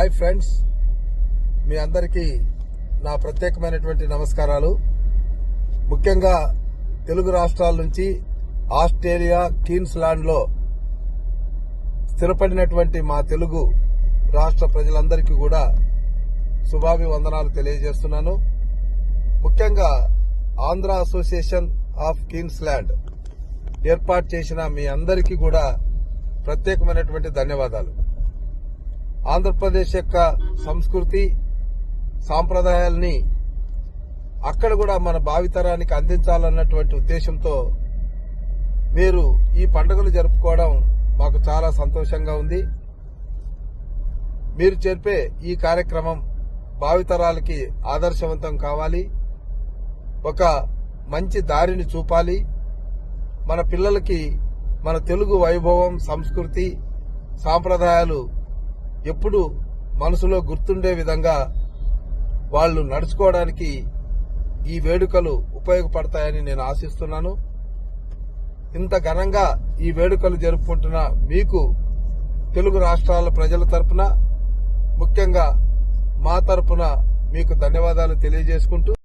Hi friends, మీ అందరికీ నా ప్రత్యేకమైనటువంటి నమస్కారాలు. ముఖ్యంగా తెలుగు రాష్ట్రాల నుంచి ఆస్ట్రేలియా క్వీన్స్లాండ్ లో స్థిరపడినటువంటి మా తెలుగు రాష్ట్ర ప్రజలందరికీ కూడా శుభాభివందనాలు తెలియజేస్తున్నాను. ముఖ్యంగా ఆంధ్ర అసోసియేషన్ ఆఫ్ క్వీన్స్లాండ్ ఏర్పాటు చేసిన మీ అందరికీ కూడా ప్రత్యేకమైనటువంటి ధన్యవాదాలు. ఆంధ్రప్రదేశ్ యొక్క సంస్కృతి సాంప్రదాయాల్ని అక్కడ కూడా మన భావితరానికి అందించాలన్నటువంటి ఉద్దేశంతో మీరు ఈ పండుగలు జరుపుకోవడం మాకు చాలా సంతోషంగా ఉంది. మీరు జరిపే ఈ కార్యక్రమం భావితరాలకి ఆదర్శవంతం కావాలి, ఒక మంచి దారిని చూపాలి. మన పిల్లలకి మన తెలుగు వైభవం, సంస్కృతి, సాంప్రదాయాలు ఎప్పుడు మనసులో గుర్తుండే విధంగా వాళ్ళు నడుచుకోవడానికి ఈ వేడుకలు ఉపయోగపడతాయని నేను ఆశిస్తున్నాను. ఇంత ఘనంగా ఈ వేడుకలు జరుపుకుంటున్న మీకు తెలుగు రాష్ట్రాల ప్రజల తరపున, ముఖ్యంగా మా తరపున మీకు ధన్యవాదాలు తెలియజేసుకుంటూ